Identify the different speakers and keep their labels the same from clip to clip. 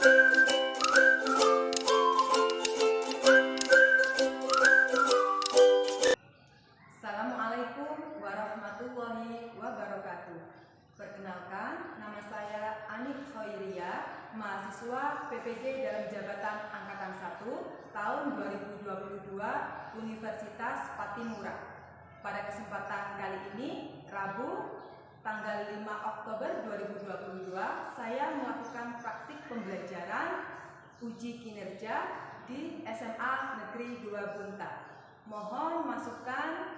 Speaker 1: Assalamualaikum warahmatullahi wabarakatuh. Perkenalkan, nama saya Anik Khoiria, mahasiswa PPG dalam jabatan Angkatan 1 tahun 2022 Universitas Patimura. Pada kesempatan kali ini, Rabu, tanggal 5 Oktober 2022, saya melakukan praktik pembelajaran uji kinerja di SMA Negeri 2 Bunta. Mohon masukan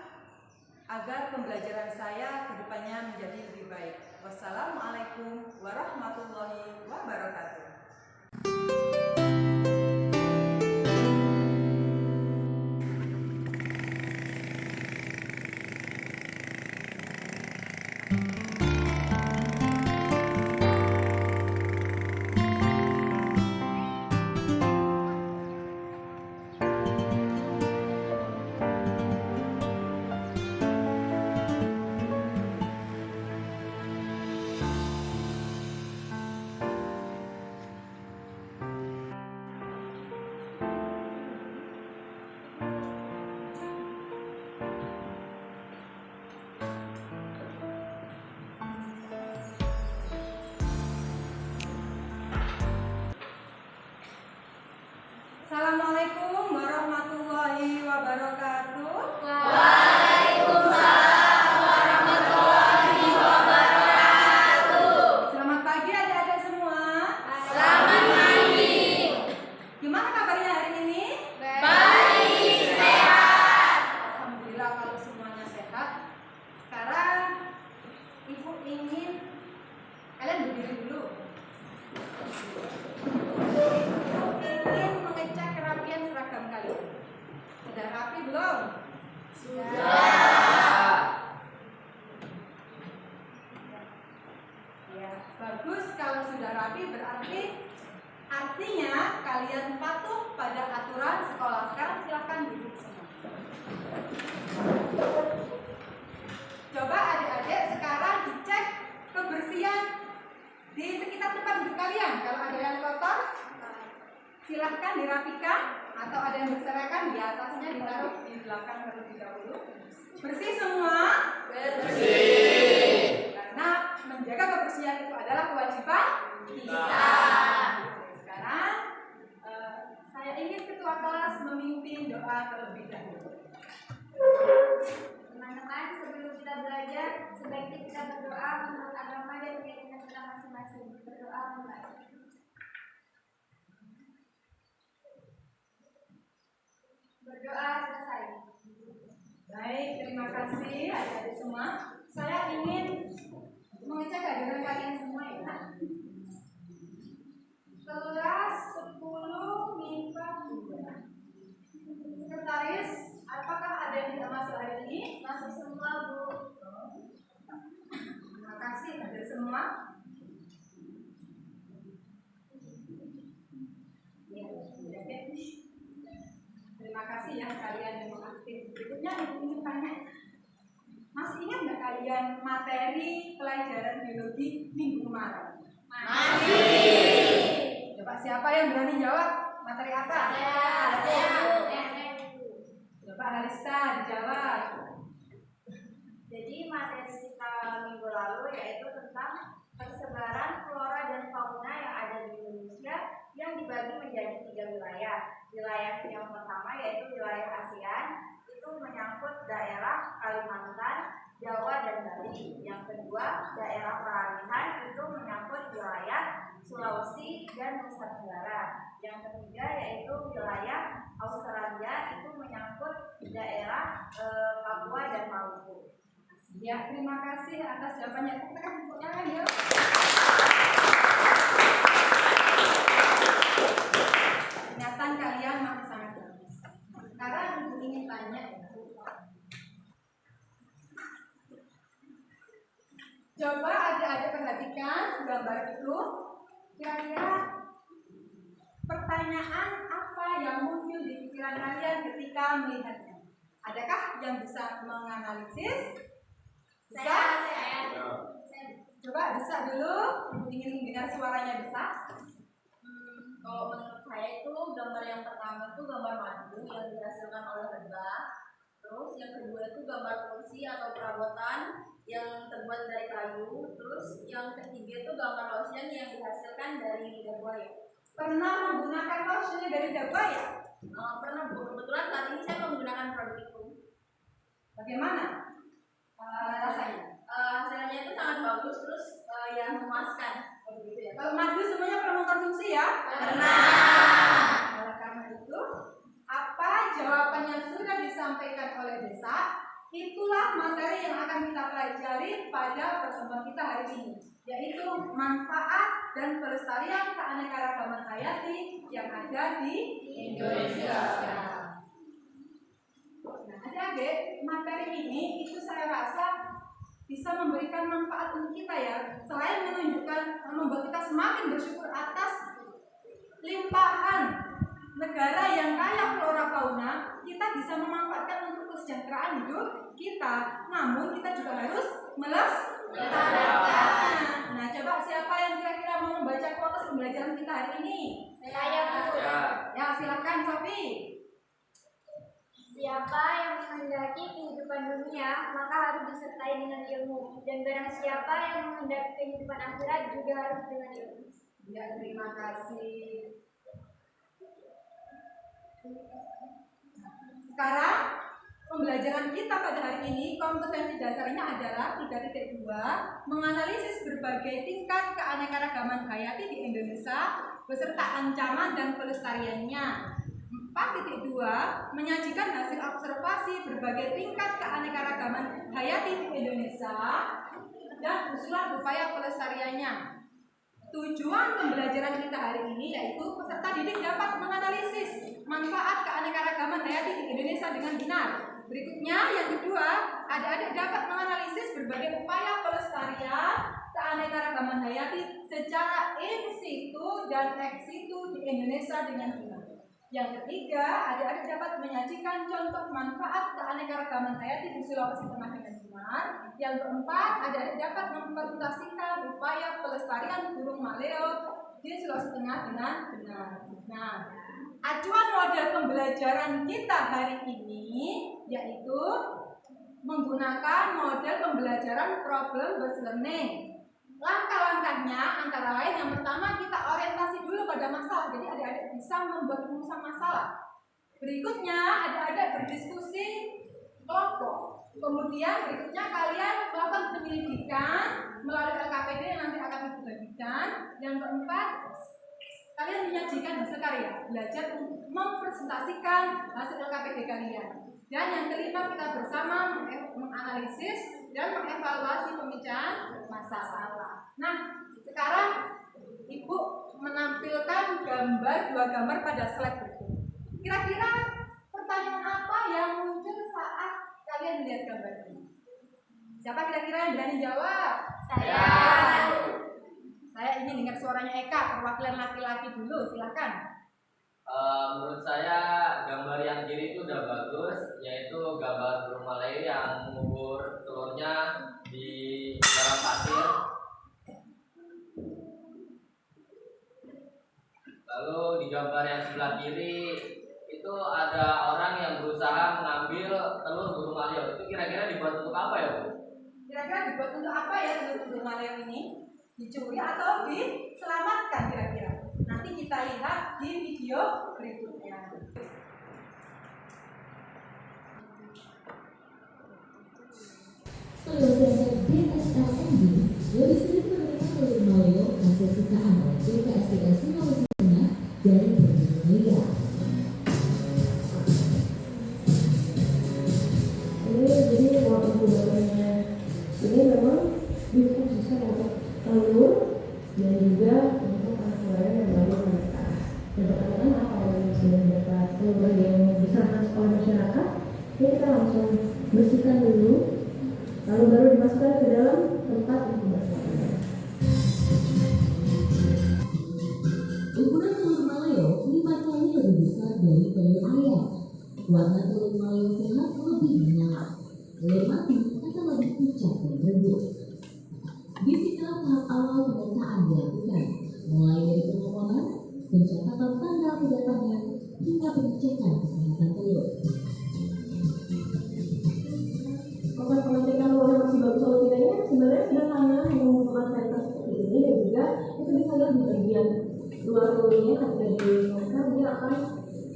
Speaker 1: agar pembelajaran saya kedepannya menjadi lebih baik. Wassalamualaikum warahmatullahi wabarakatuh. Assalamualaikum warahmatullahi wabarakatuh.
Speaker 2: Waalaikumsalam warahmatullahi wabarakatuh.
Speaker 1: Selamat pagi adik-adik semua.
Speaker 2: Selamat pagi.
Speaker 1: Gimana kabarnya hari ini?
Speaker 2: Baik, sehat.
Speaker 1: Alhamdulillah kalau semuanya sehat. Sekarang Ibu ingin kalian berdiri dulu. Ingin mengecek kerapian seragam kalian. Sudah rapi belum?
Speaker 2: Sudah.
Speaker 1: Ya, bagus. Kalau sudah rapi berarti artinya kalian patuh pada aturan sekolah. Sekarang silakan duduk semua. Coba adik-adik sekarang dicek kebersihan di sekitar tempat duduk kalian. Kalau ada yang kotor, silahkan dirapikan, atau ada yang berserakan di atasnya ditaruh di belakang terlebih dahulu. Bersih semua?
Speaker 2: Bersih.
Speaker 1: Karena menjaga kebersihan itu adalah kewajiban kita. Sekarang saya ingin ketua kelas memimpin doa terlebih dahulu.
Speaker 3: Teman-teman, sebelum kita belajar, sebaiknya kita berdoa menurut agama dan keyakinan kita masing-masing. Berdoa mulai. Berdoa selesai.
Speaker 1: Baik, terima kasih adik-adik semua. Saya ingin mengecek kehadiran kalian semua ya. Kelas 10 MIPA 2. Sekretaris, apakah ada yang tidak masuk hari ini?
Speaker 3: Masuk semua, Bu.
Speaker 1: Terima kasih hadir semua. Ya, sudah deh. Terima kasih ya kalian yang aktif. Berikutnya Ibu ingin tanya, masih ingat nggak kalian materi pelajaran biologi minggu kemarin?
Speaker 2: Masih.
Speaker 1: Coba siapa yang berani jawab? Materi apa? Coba Halista dijawab.
Speaker 3: Jadi materi kita minggu lalu yaitu tentang persebaran flora dan fauna yang ada di Indonesia yang dibagi menjadi 3 wilayah. Wilayah yang pertama yaitu wilayah ASEAN, itu menyangkut daerah Kalimantan, Jawa, dan Bali. Yang kedua, daerah peralihan itu menyangkut wilayah Sulawesi dan Nusa Tenggara. Yang ketiga yaitu wilayah Australia, itu menyangkut daerah Papua dan Maluku.
Speaker 1: Ya, terima kasih atas jawabannya. Kita kasih tepuk tangan yuk. Kelihatan kalian masih sangat bagus. Sekarang Ibu ingin tanya, coba adik-adik perhatikan gambar itu. Kira-kira pertanyaan apa yang muncul di pikiran kalian ketika melihatnya? Adakah yang bisa menganalisis? Bisa? Coba bisa dulu. Ibu ingin dengar suaranya bisa.
Speaker 3: yaitu gambar yang pertama itu gambar madu yang dihasilkan oleh lebah. Terus yang kedua itu gambar kursi atau perabotan yang terbuat dari kayu. Terus yang ketiga itu gambar lotion yang dihasilkan dari lidah buaya.
Speaker 1: Pernah menggunakan lotionnya dari lidah buaya?
Speaker 3: Pernah Bu. Kebetulan saat ini saya menggunakan produk itu.
Speaker 1: Bagaimana rasanya?
Speaker 3: Hasilnya itu sangat bagus, terus yang memuaskan.
Speaker 1: Begitu ya. Kalau madu semuanya pernah mengkonsumsi ya?
Speaker 2: Pernah.
Speaker 1: Oleh karena itu, apa jawaban yang sudah disampaikan oleh Desa, itulah materi yang akan kita pelajari pada pertemuan kita hari ini, yaitu manfaat dan pelestarian keanekaragaman hayati yang ada di Indonesia. Nah, adik-adik, materi ini itu saya rasa bisa memberikan manfaat untuk kita ya. Selain membuat kita semakin bersyukur atas limpahan negara yang kaya flora fauna, kita bisa memanfaatkan untuk kesejahteraan hidup kita. Namun kita juga harus melestarikan. Nah, coba siapa yang kira-kira mau membaca kuota pembelajaran kita hari ini?
Speaker 3: Saya Bu.
Speaker 1: Ya, silakan Sofi.
Speaker 3: Siapa yang menghendaki kehidupan dunia, maka harus disertai dengan ilmu. Dan barang siapa yang menghendaki kehidupan akhirat juga harus dengan ilmu.
Speaker 1: Ya, terima kasih. Sekarang pembelajaran kita pada hari ini kompetensi dasarnya adalah 3.2 menganalisis berbagai tingkat keanekaragaman hayati di Indonesia beserta ancaman dan pelestariannya. 4.2 menyajikan hasil observasi berbagai tingkat keanekaragaman hayati di Indonesia dan usulan upaya pelestariannya. Tujuan pembelajaran kita hari ini yaitu peserta didik dapat menganalisis manfaat keanekaragaman hayati di Indonesia dengan benar. Berikutnya yang kedua, adik-adik dapat menganalisis berbagai upaya pelestarian keanekaragaman hayati secara in situ dan ex situ di Indonesia dengan benar. Yang ketiga, adik-adik dapat menyajikan contoh manfaat keanekaragaman hayati di Sulawesi Tengah dengan benar. Yang keempat, adik-adik dapat mempresentasikan upaya pelestarian burung maleo di Sulawesi Tengah dengan benar. Nah, acuan model pembelajaran kita hari ini yaitu menggunakan model pembelajaran problem based learning. Langkah-langkahnya antara lain yang pertama kita orientasi dulu pada masalah. Jadi adik-adik bisa membuat rumusan masalah. Berikutnya adik-adik berdiskusi kelompok. Kemudian berikutnya kalian melakukan penyelidikan melalui LKPD yang nanti akan dibagikan. Yang keempat, kalian menyajikan hasil karya, belajar untuk mempresentasikan hasil LKPD kalian. Dan yang kelima, kita bersama menganalisis dan mengevaluasi pemecahan masalah. Nah, sekarang Ibu menampilkan dua gambar pada slide berikut. Kira-kira pertanyaan apa yang muncul saat kalian melihat gambar ini? Siapa kira-kira yang berani jawab? Saya ingin dengar suaranya Eka, perwakilan laki-laki dulu, silakan.
Speaker 4: Menurut saya gambar yang kiri itu udah bagus, yaitu gambar burung maleo yang mengubur telurnya di dalam pasir. Lalu di gambar yang sebelah kiri itu ada orang yang berusaha mengambil telur burung maleo. Itu kira-kira dibuat untuk apa ya, Bu?
Speaker 1: Kira-kira dibuat untuk apa ya telur burung maleo ini? Dicuri atau diselamatkan kira-kira? Nanti kita lihat di video berikutnya.
Speaker 5: Pelestarian BSLND lebih sering menerima telur maleo hasil sitaan oleh BKSDA Sulawesi Tengah dari berbagai negara.
Speaker 6: Jadi waktu gunaannya ini memang dikhususkan untuk telur dan juga untuk anak yang baru menetas. Dan pertanyaan apa yang sudah mendapat telur yang diserahkan oleh masyarakat? Jadi kita langsung bersihkan dulu, lalu baru dimasukkan ke dalam tempat inkubasi.
Speaker 5: Ukuran telur maleo 5 kali lebih besar dari telur ayam. Warna telur maleo sehat lebih menyala. Telur mati akan lebih pucat dan redup. Disinilah tahap awal pemetaan dilakukan, mulai dari pemotongan, pencatatan tanggal tidak hingga pengecekan kesehatan telur.
Speaker 6: Proses pengecekan telurnya masih bagus atau tidaknya sebenarnya sederhana, hanya membutuhkan sensor seperti ini, dan juga itu bisa lihat di bagian luar telurnya ketika dimakan dia akan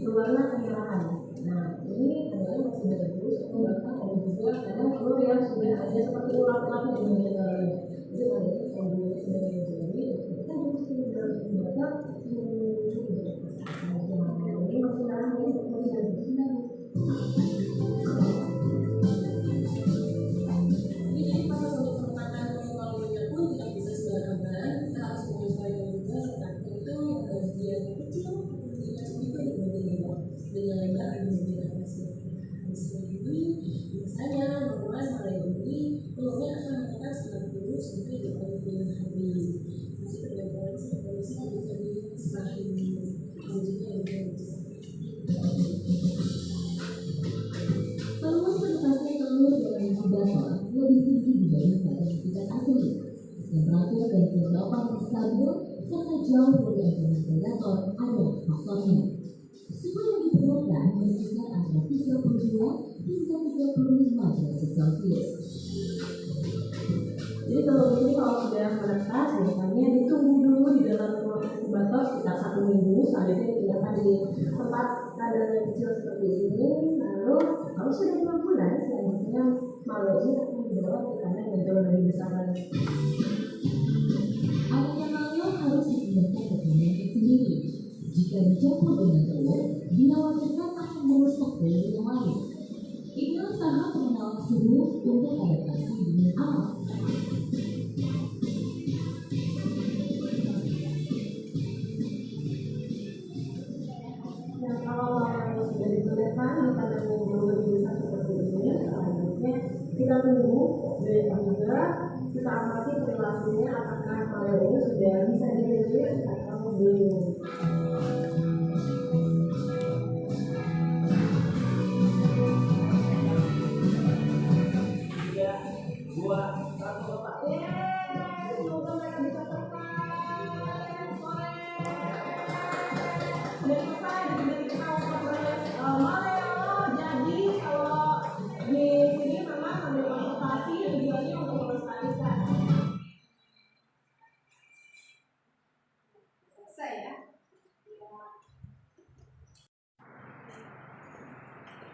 Speaker 6: berwarna kemerahan. Nah, ini telurnya masih bagus, atau bahkan ada juga kadang telur yang sudah ada seperti ulat-ulat di bagian dalamnya. Jadi tandanya kalau dia sudah menjadi, kita mesti membaca ini masih dalam ini masih ada di sini.
Speaker 5: Jadi proses untuk penempatan walunya pun tidak bisa sembarangan. Kita harus menyesuaikan juga seperti itu bagian kecil tidak juga di bagian bawah dengan lebar di bagian atasnya. Seperti ini biasanya memulai maleo ini telurnya akan menekan 90 sampai 80 hari. Masih tergantung kondisi dari semakin wujudnya lebih bagus. Peluang penetasan telur dengan inkubator lebih tinggi dibandingkan dengan ikan asli. Temperatur dan kelembapan yang stabil serta jauh dari ancaman predator adalah faktornya. Suhu yang diperlukan berkisar antara 32 hingga 35 derajat Celcius.
Speaker 6: Jadi telur ini kalau sudah menetas, biasanya ditunggu dulu di dalam ruang inkubator sekitar 1 minggu. Selanjutnya dipindahkan di tempat kadar yang kecil seperti ini. Lalu kalau sudah 5 bulan, selanjutnya maleo ini akan dibawa ke kandang yang jauh lebih besar lagi.
Speaker 5: Anaknya maleo harus dipindahkan ke kandang tersendiri. Jika dicampur dengan telur, dikhawatirkan akan merusak telur yang lain. Inilah tahap pengenalan suhu untuk adaptasi dengan alam.
Speaker 6: Nah, kalau maleo sudah dipindahkan di kandang yang jauh lebih besar seperti ini, selanjutnya kita tunggu dan juga kita amati perilakunya apakah maleo ini sudah bisa dirilis atau belum. Semoga mereka bisa terbang sore. Dan selesai dari kita maleo. Jadi kalau di sini memang ambil konsultasi tujuannya untuk melestarikan.
Speaker 1: Selesai ya.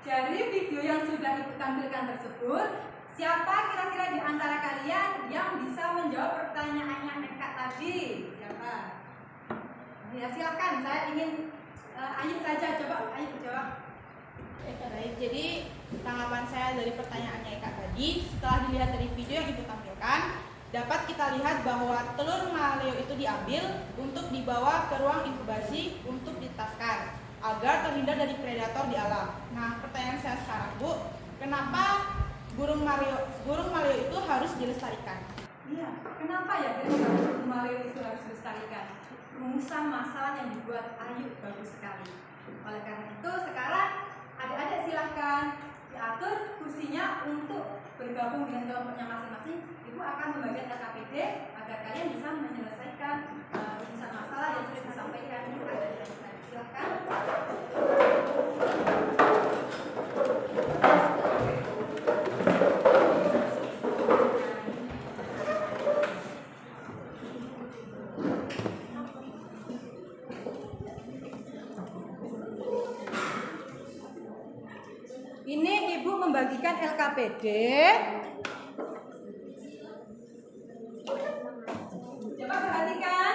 Speaker 1: Dari video yang sudah Ibu tampilkan tersebut, siapa kira-kira di antara kalian yang bisa menjawab pertanyaannya Eka tadi? Siapa? Ya silakan, saya ingin Ayu saja, coba Ayu jawab.
Speaker 2: Baik, jadi tanggapan saya dari pertanyaannya Eka tadi, setelah dilihat dari video yang Ibu tampilkan, dapat kita lihat bahwa telur maleo itu diambil untuk dibawa ke ruang inkubasi untuk ditetaskan agar terhindar dari predator di alam. Nah, pertanyaan saya sekarang, Bu, kenapa burung maleo itu harus dilestarikan?
Speaker 1: Iya, kenapa ya burung maleo itu harus dilestarikan? Rumusan masalah yang dibuat Ayu bagus sekali. Oleh karena itu, sekarang adik-adik silahkan diatur kursinya untuk bergabung dengan kelompoknya masing-masing. Ibu akan membagikan LKPD agar kalian bisa menyelesaikan rumusan masalah yang sudah disampaikan. Silahkan. Ini Ibu membagikan LKPD. Coba perhatikan,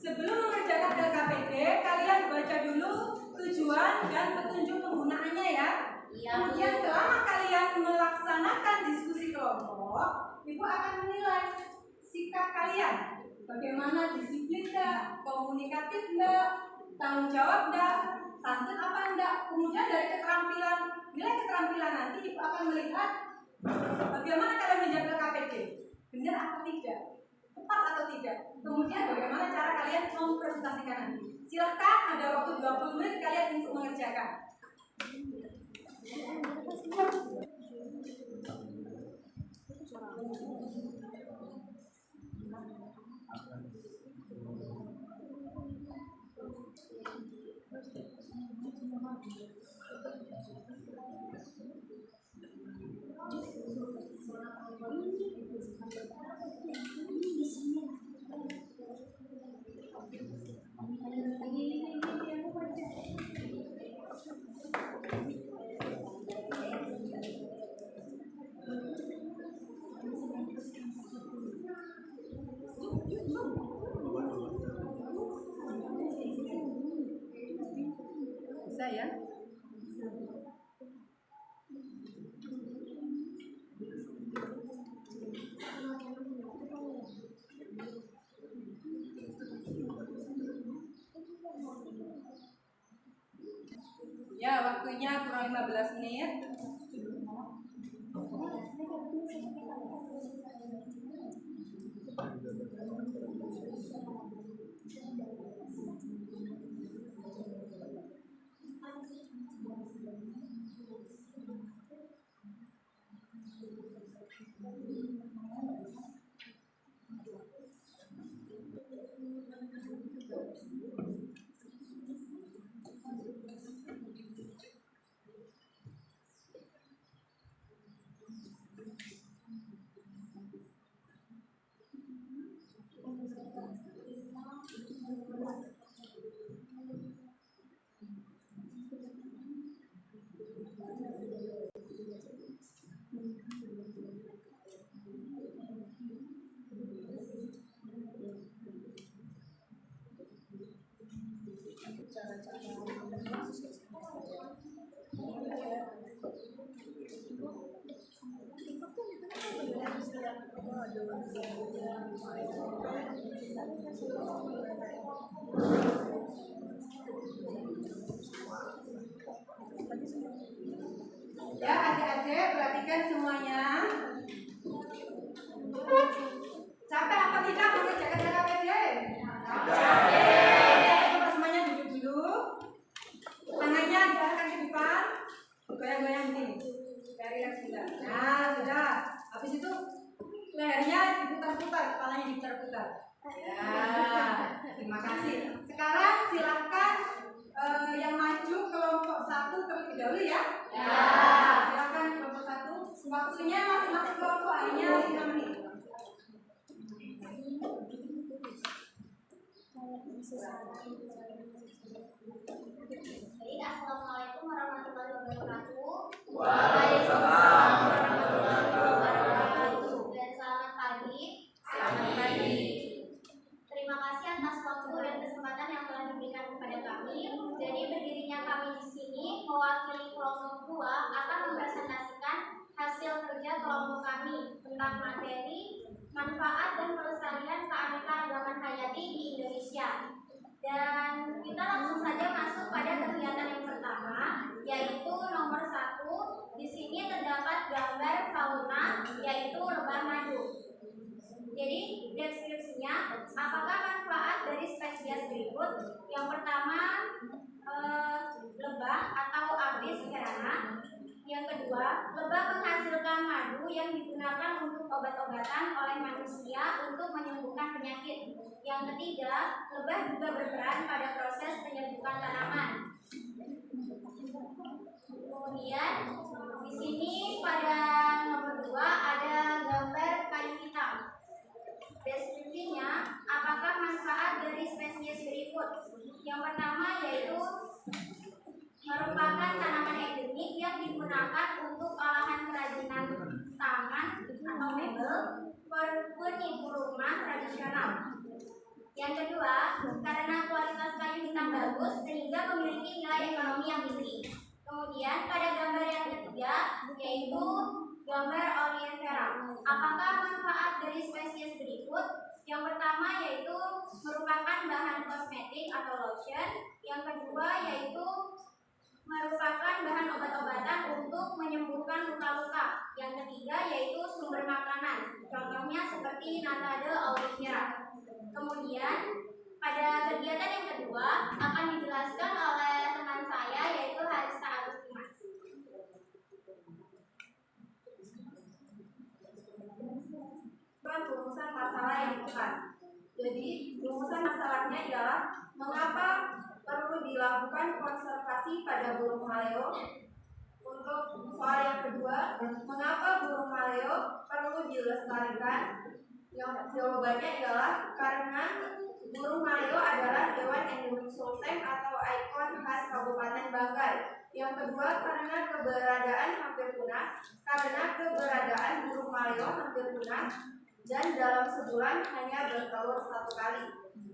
Speaker 1: sebelum mengerjakan LKPD, kalian baca dulu tujuan dan petunjuk penggunaannya ya. Kemudian selama kalian melaksanakan diskusi kelompok, Ibu akan menilai sikap kalian. Bagaimana disiplin enggak, komunikatif enggak, tanggung jawab enggak, santun apa enggak. Kemudian dari keterampilan, nilai keterampilan nanti Ibu akan melihat bagaimana kalian menjaga LKPD, benar atau tidak, tepat atau tidak. Kemudian bagaimana cara kalian mempresentasikan nanti. Silahkan, ada waktu 20 menit kalian untuk mengerjakan. Bisa ya? Ya, waktunya kurang 15 menit. Ya, adik-adik perhatikan semuanya. Capek apa tidak mengerjakan KKPD? Capek. Coba semuanya duduk dulu. Tangannya diarahkan ke depan. Goyang-goyang begini. Dari yang sudah. Nah, sudah. Habis itu lehernya diputar-putar, kepalanya diputar-putar. Ya, terima kasih. Sekarang silahkan yang maju kelompok 1 terlebih dahulu ya. Ya. Silakan kelompok 1. Waktunya masing-masing kelompok hanya 5 menit.
Speaker 3: Baik, assalamualaikum warahmatullahi wabarakatuh.
Speaker 4: Waalaikumsalam warahmatullahi wabarakatuh.
Speaker 3: Dan selamat pagi.
Speaker 4: Selamat pagi.
Speaker 3: Terima kasih atas waktu dan kesempatan yang telah diberikan kepada kami. Jadi berdirinya kami di sini mewakili kelompok 2 akan mempresentasikan hasil kerja kelompok kami tentang materi, manfaat dan pelestarian keanekaragaman hayati di Indonesia. Dan kita langsung saja masuk pada kegiatan yang pertama, yaitu nomor 1. Di sini terdapat gambar fauna, yaitu lebah madu. Jadi deskripsinya, apakah manfaat dari spesies berikut? Yang pertama, lebah atau Apis cerana. Yang kedua, lebah menghasilkan madu yang digunakan untuk obat-obatan oleh manusia untuk menyembuhkan penyakit. Yang ketiga, lebah juga berperan pada proses penyembuhan tanaman. Kemudian di sini pada nomor 2 ada gambar kayu hitam. Deskripsinya, apakah manfaat dari spesies berikut? Yang pertama yaitu merupakan tanaman endemik yang digunakan untuk olahan kerajinan tangan atau mebel, furnitur rumah tradisional. Yang kedua, karena kualitas kayu hitam bagus sehingga memiliki nilai ekonomi yang tinggi. Kemudian pada gambar yang ketiga yaitu gambar oleifera. Apakah manfaat dari spesies berikut? Yang pertama yaitu merupakan bahan kosmetik atau lotion. Yang kedua yaitu merupakan bahan obat-obatan untuk menyembuhkan luka-luka. Yang ketiga yaitu sumber makanan. Contohnya seperti Nata de oleifera. Kemudian pada kegiatan yang kedua akan dijelaskan oleh teman saya yaitu Harista Agustina.
Speaker 1: Rumusan masalah yang tepat. Jadi rumusan masalahnya ialah mengapa perlu dilakukan
Speaker 3: dilakukan konservasi pada burung maleo? Untuk soal yang kedua, mengapa burung maleo perlu dilestarikan? Yang jawabannya ialah karena burung maleo adalah hewan endemik Sulsel atau ikon khas Kabupaten Banggai. Yang kedua, karena keberadaan hampir punah, karena keberadaan burung maleo hampir punah dan dalam sebulan hanya bertelur 1 kali.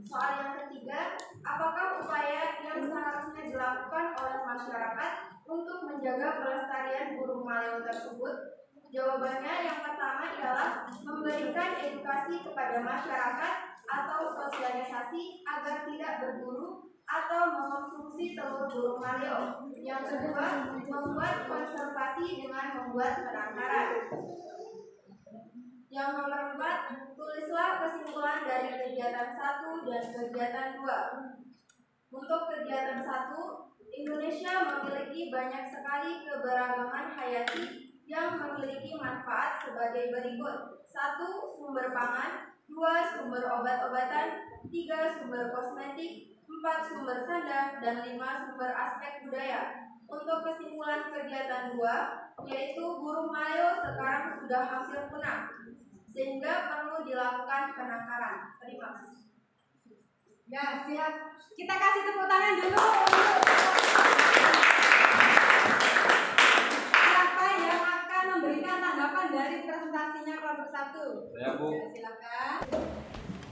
Speaker 3: Soal yang ketiga, apakah upaya yang seharusnya dilakukan oleh masyarakat untuk menjaga pelestarian burung maleo tersebut? Jawabannya yang pertama ialah memberikan edukasi kepada masyarakat atau sosialisasi agar tidak berburu atau mengonsumsi telur burung maleo. Yang kedua, membuat konservasi dengan membuat penangkaran. Yang nomor 4, tulislah kesimpulan dari kegiatan 1 dan kegiatan 2. Untuk kegiatan 1, Indonesia memiliki banyak sekali keberagaman hayati yang memiliki manfaat sebagai berikut. 1. Sumber pangan, 2. Sumber obat-obatan, 3. Sumber kosmetik, 4. Sumber sandang, dan 5. Sumber aspek budaya. Untuk kesimpulan kegiatan 2, yaitu burung maleo sekarang sudah hampir punah, sehingga perlu dilakukan penangkaran. Terima kasih.
Speaker 1: Ya, siap. Kita kasih tepuk tangan dulu. Siapa yang akan memberikan tanggapan dari presentasinya kelompok 1?
Speaker 7: Saya, Bu.
Speaker 1: Silakan.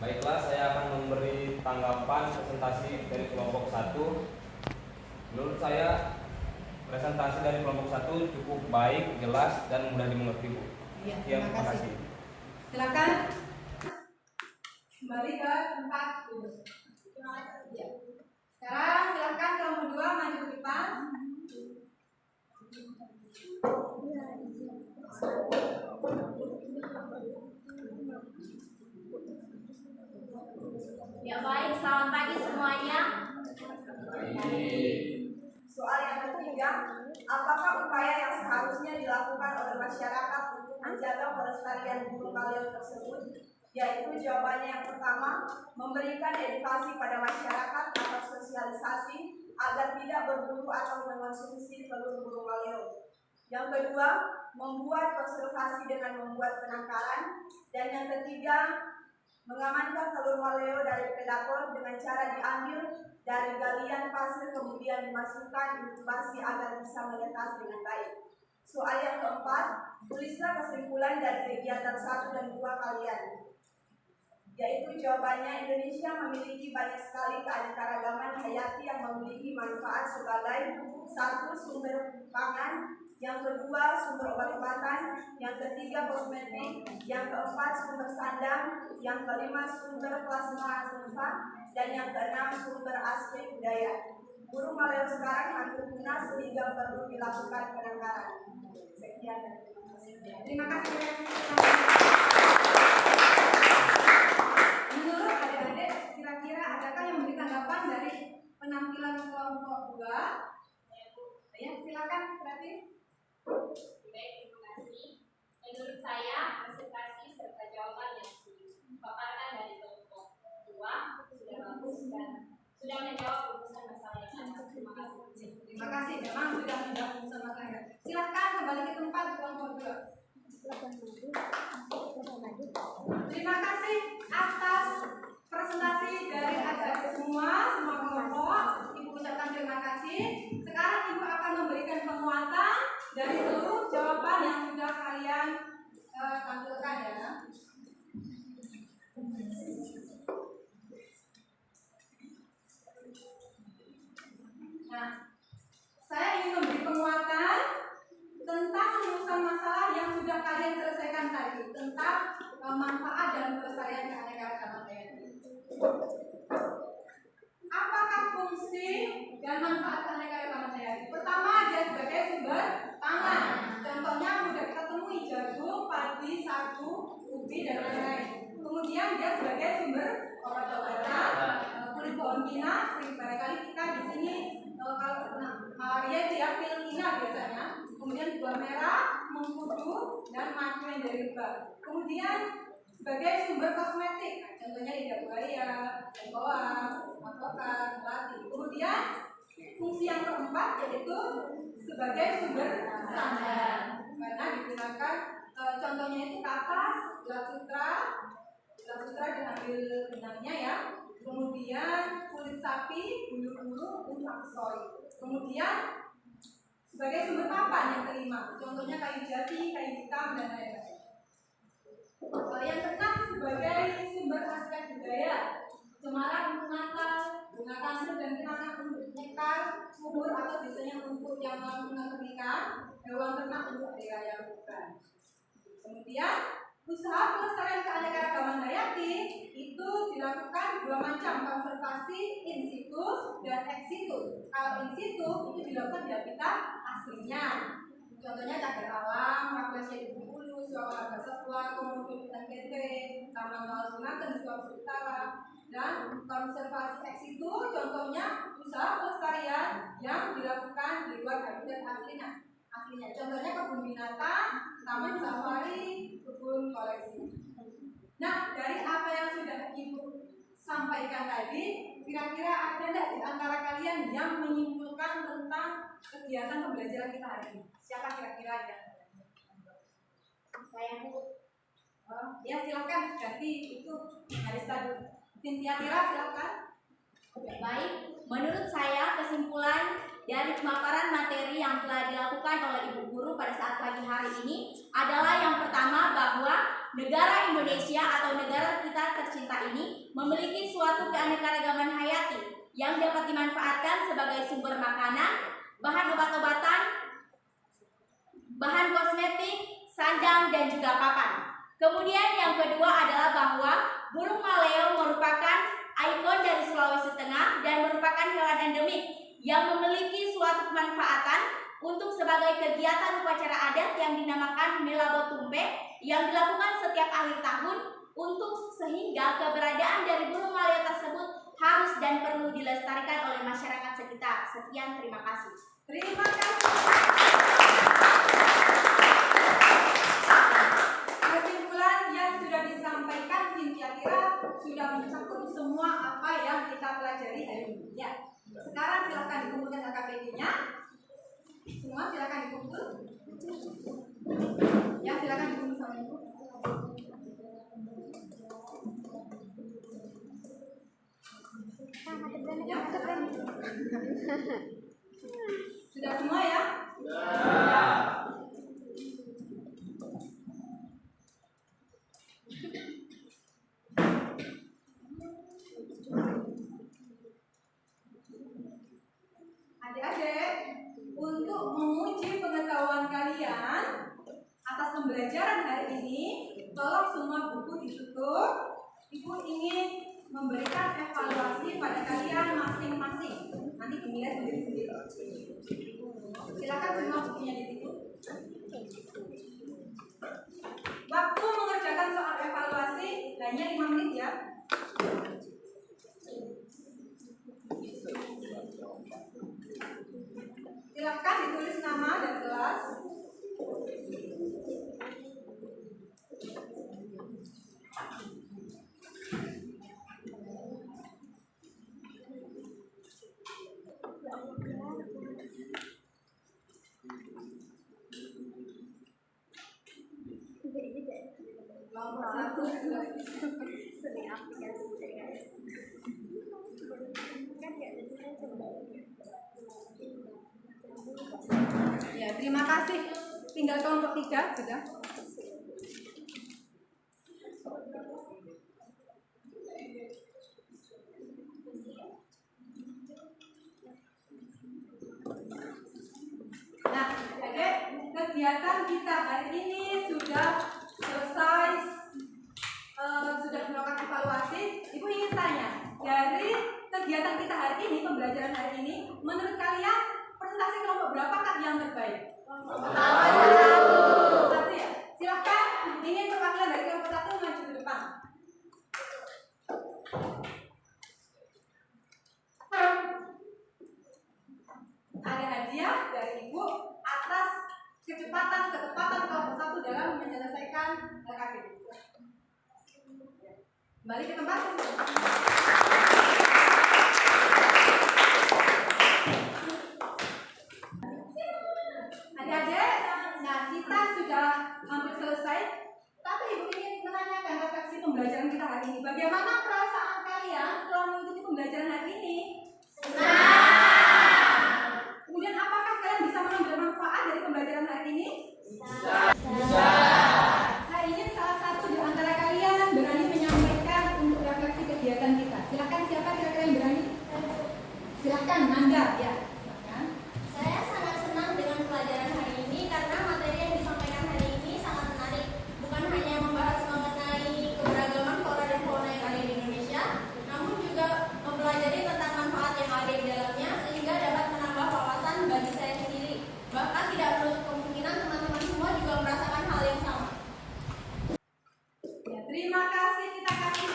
Speaker 7: Baiklah, saya akan memberi tanggapan presentasi dari kelompok 1. Menurut saya, presentasi dari kelompok 1 cukup baik, jelas, dan mudah dimengerti, Bu.
Speaker 1: Iya,
Speaker 7: Terima kasih.
Speaker 1: Silakan. Kembali ke tempat duduk. Terima kasih. Ya. Sekarang silakan kelompok 2 maju ke depan.
Speaker 3: Ya baik, selamat pagi semuanya.
Speaker 1: Soal yang ketiga, apakah upaya yang seharusnya dilakukan oleh masyarakat untuk menjaga pelestarian burung maleo tersebut? Yaitu jawabannya yang pertama, memberikan edukasi pada masyarakat atau sosialisasi agar tidak berburu atau mengonsumsi telur burung maleo. Yang kedua, membuat konservasi dengan membuat penangkaran. Dan yang ketiga, mengamankan telur maleo dari predator dengan cara diambil dari galian pasir kemudian dimasukkan inkubasi agar bisa menetas dengan baik. Soal yang keempat, tulislah kesimpulan dari kegiatan 1 dan 2 kalian. Yaitu jawabannya, Indonesia memiliki banyak sekali keanekaragaman hayati yang memiliki manfaat sebagai 1. Sumber pangan, yang kedua sumber obat-obatan, yang ketiga kosmetik, yang keempat sumber sandang, yang kelima sumber plasma alfa, dan yang keenam sumber aspek budaya. Burung maleo sekarang hampir punah sehingga perlu dilakukan penangkaran. Sekian dan terima kasih. Terima kasih. Menurut adik-adik, kira-kira adakah yang memberi tanggapan dari penampilan kelompok 2? Ya, silakan berarti.
Speaker 3: Baik, terima kasih. Menurut saya, presentasi serta jawaban yang dipaparkan dari kelompok 2 sudah bagus dan sudah menjawab rumusan masalah yang ada. Terima kasih.
Speaker 1: Terima kasih, memang sudah menjawab rumusan masalah. Silakan kembali ke tempat kelompok 2. Terima kasih atas presentasi dari adik-adik semua kelompok. Ibu ucapkan terima kasih. Sekarang Ibu akan memberikan penguatan dari seluruh jawaban yang sudah kalian tampilkan ya. Nah, saya ingin memberi penguatan tentang rumusan masalah yang sudah kalian selesaikan tadi tentang manfaat dan pelestarian keanekaragaman hayati. Apakah fungsi dan manfaat keanekaragaman hayati? Pertama, dia sebagai sumber pangan. Contohnya mudah kita temui jagung, padi, sagu, ubi dan lain-lain. Kemudian dia sebagai sumber obat-obatan. Kulit pohon pina, sering barangkali kita di sini kalau kena malaria itu ya pil pina biasanya. Kemudian buah merah, mengkudu, dan madu yang dari lebah. Kemudian sebagai sumber kosmetik, contohnya lidah buaya, bawang, alpukat, melati. Kemudian fungsi yang keempat yaitu sebagai sumber sandaran, karena digunakan contohnya itu kapas, gelas sutra diambil benangnya ya, kemudian kulit sapi, bulu-bulu untuk aksesori, kemudian sebagai sumber papan yang kelima, contohnya kayu jati, kayu hitam dan lain-lain. Yang keenam sebagai sumber aspek budaya, cemara untuk natal, bunga kanser dan kenanga untuk nektar, kubur atau biasanya untuk yang melakukan pernikahan, hewan ternak untuk hari raya Kurban. Kemudian usaha pelestarian keanekaragaman hayati itu dilakukan dua macam, konservasi in situ dan ex situ. Kalau in situ itu dilakukan di habitat aslinya, contohnya cagar alam, Rafflesia di Bengkulu, Suaka Satwa, Komodo di NTT, Taman Nasional Sumatera di Sulawesi Utara. Dan konservasi ex situ contohnya usaha pelestarian yang dilakukan di luar habitat aslinya. Contohnya kebun binatang, taman safari, kebun koleksi. Nah, dari apa yang sudah Ibu sampaikan tadi, kira-kira ada tidak di antara kalian yang menyimpulkan tentang kegiatan pembelajaran kita hari ini? Siapa kira-kira yang?
Speaker 3: Saya Bu.
Speaker 1: Ya silakan, ganti itu Haris tadi. Cynthia Tira silakan.
Speaker 3: Baik, menurut saya kesimpulan dari pemaparan materi yang telah dilakukan oleh Ibu Guru pada saat pagi hari ini adalah yang pertama bahwa negara Indonesia atau negara kita tercinta ini memiliki suatu keanekaragaman hayati yang dapat dimanfaatkan sebagai sumber makanan, bahan obat-obatan, bahan kosmetik, sandang, dan juga papan. Kemudian yang kedua adalah bahwa burung maleo merupakan ikon dari Sulawesi Tengah dan merupakan hewan endemik yang memiliki suatu kemanfaatan untuk sebagai kegiatan upacara adat yang dinamakan Melabo Tumpe yang dilakukan setiap akhir tahun untuk sehingga keberadaan dari burung maleo tersebut harus dan perlu dilestarikan oleh masyarakat sekitar. Sekian, terima kasih.
Speaker 1: Terima kasih. Kesimpulan yang sudah disampaikan Cynthia Tira sudah mencakup semua apa yang kita pelajari hari ini. Ya. Sekarang silakan dikumpulkan KKBD-nya. Semua silakan dikumpul. Ya, silakan dikumpul sama Ibu. Ya, sudah semua ya? Sudah. Adik-adik, untuk menguji pengetahuan kalian atas pembelajaran hari ini, tolong semua buku ditutup. Ibu ingin memberikan evaluasi pada kalian masing-masing. Nanti dinilai sendiri-sendiri. Silakan semua bukunya ditutup. Waktu mengerjakan soal evaluasi hanya 5 menit ya. Silakan ditulis nama dan kelas. Nomor 1. Ya, terima kasih. Tinggal kelompok 3 sudah. Nah, jadi kegiatan kita hari ini sudah selesai, sudah melakukan evaluasi. Ibu ingin tanya, dari kegiatan kita hari ini, pembelajaran hari ini, menurut kalian presentasi kelompok berapakah yang terbaik? Satu ya. Silakan, ingin perwakilan dari kelompok 1 maju ke depan. Ada hadiah dari Ibu atas ketepatan kelompok 1 dalam menyelesaikan LKB. Kembali ke tempat. Bagaimana perasaan kalian setelah mengikuti pembelajaran hari ini? Kemudian apakah kalian bisa mengambil manfaat dari pembelajaran hari ini? Saya ingin salah satu di antara kalian berani menyampaikan untuk refleksi kegiatan kita. Silakan, siapa kira-kira yang berani? Silakan, Nanda ya. Silakan.
Speaker 3: Saya sangat senang dengan pelajaran hari ini karena materi yang disampaikan hari ini sangat menarik. Bukan hanya membahas mengenai keberagaman flora dan fauna yang ada di Indonesia, namun juga mempelajari tentang manfaat yang ada di dalamnya sehingga dapat menambah wawasan bagi saya sendiri. Bahkan tidak menutup kemungkinan teman-teman semua juga merasakan hal yang sama.
Speaker 1: Ya, terima kasih, kita kasih.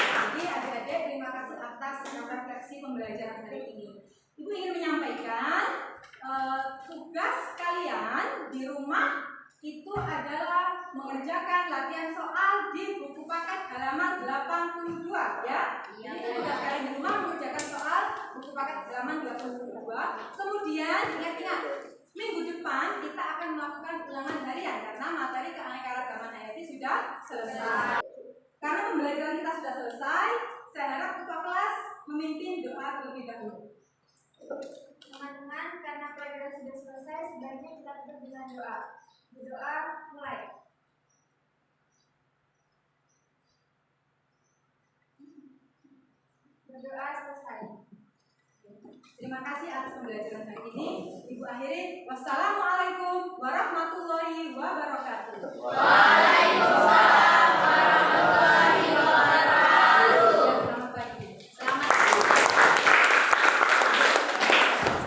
Speaker 1: Jadi adik-adik terima kasih atas refleksi pembelajaran hari ini. Ibu ingin menyampaikan tugas kalian di rumah itu adalah mengerjakan latihan soal di buku paket halaman 82 ya. Jadi tugas kalian di rumah mengerjakan soal buku paket halaman 82. Kemudian ingat-ingat minggu depan kita akan melakukan ulangan harian karena materi keanekaragaman hayati sudah selesai. Karena pembelajaran kita sudah selesai, saya harap ketua kelas memimpin doa terlebih dahulu.
Speaker 3: Teman-teman, karena pelajaran sudah selesai, sebaiknya kita tutup dengan doa. Berdoa mulai. Berdoa selesai.
Speaker 1: Terima kasih atas pembelajaran hari ini. Ibu akhiri, wassalamualaikum warahmatullahi wabarakatuh.
Speaker 3: Waalaikumsalam.